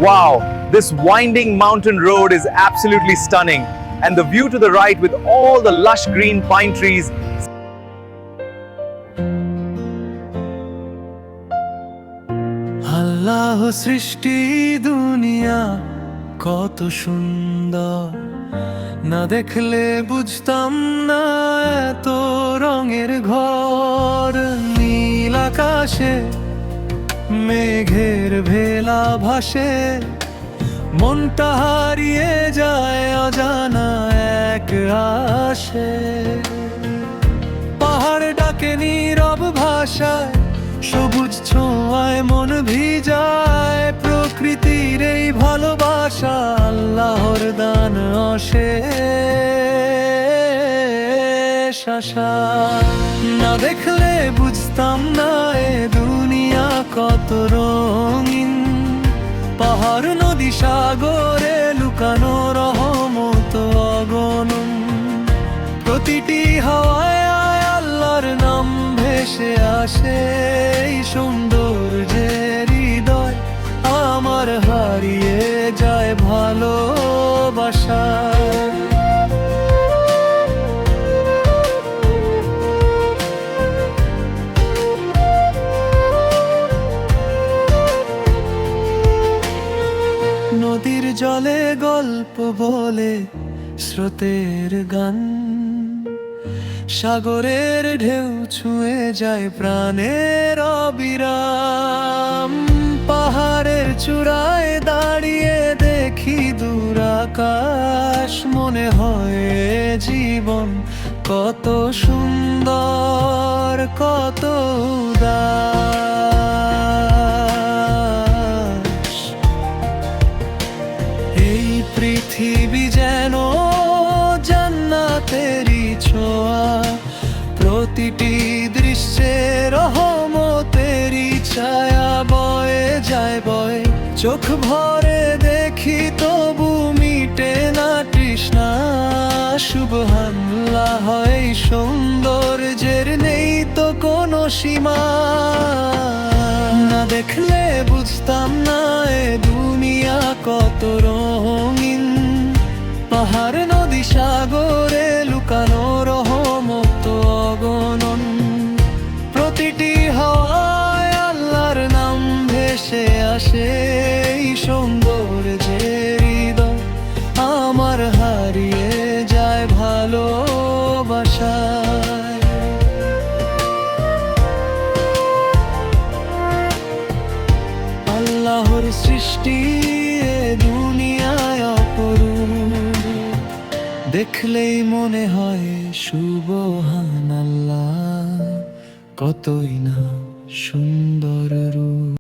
Wow, this winding mountain road is absolutely stunning, and the view to the right with all the lush green pine trees. আল্লাহ সৃষ্টি দুনিয়া কত সুন্দর, না দেখলে বুঝতাম না এত রঙের ঘর। নীল আকাশে মেঘের ভেলা ভাসে, মনটা হারিয়ে যায় অজানা এক আসে। পাহাড় ডাকে নীরব ভাষায়, সবুজ ছোঁয়ায় মন ভিজায়। প্রকৃতির এই ভালোবাসা আল্লাহর দান অশেষ আশা। না দেখলে বুঝতাম না এ দুনিয়া কত রঙিন। পাহাড় নদী সাগরে লুকানো রহমত অগণন। প্রতিটি হাওয়ায় আল্লাহর নাম ভেসে আসে। এই সৌন্দর্যের হৃদয় আমার হারিয়ে যায় ভালোবাসা। নদীর জলে গল্প বলে স্রোতের গান, সাগরের ঢেউ ছুঁয়ে যায় প্রাণের অবিরাম। পাহাড়ের চূড়ায় দাঁড়িয়ে দেখি দূর আকাশ, মনে হয় জীবন কত সুন্দর কত উদাস। এই পৃথিবী যেন জান্নাতেরই ছোঁয়া, প্রতিটি দৃশ্যে রহমতেরই ছায়া বয়ে যায় বয়ে। চোখ ভরে দেখি তবু মিটে না তৃষ্ণা। সুবহানাল্লাহ, হয় সৌন্দর্যের নেই তো কোনো সীমা। না দেখলে বুঝতাম না এ দুনিয়া কত রঙিন। পাহাড় নদী সাগরে লুকানো রহমত অগণন। প্রতিটি হাওয়ায় আল্লাহর নাম ভেসে আসে। এই সৌন্দর্যের হৃদয় আমার হারিয়ে যায় ভালোবাসায়। আল্লাহর সৃষ্টি এ দুনিয়ায় অপরূপ, দেখলেই মনে হয় সুবহানাল্লাহ, কতই না সুন্দর রূপ।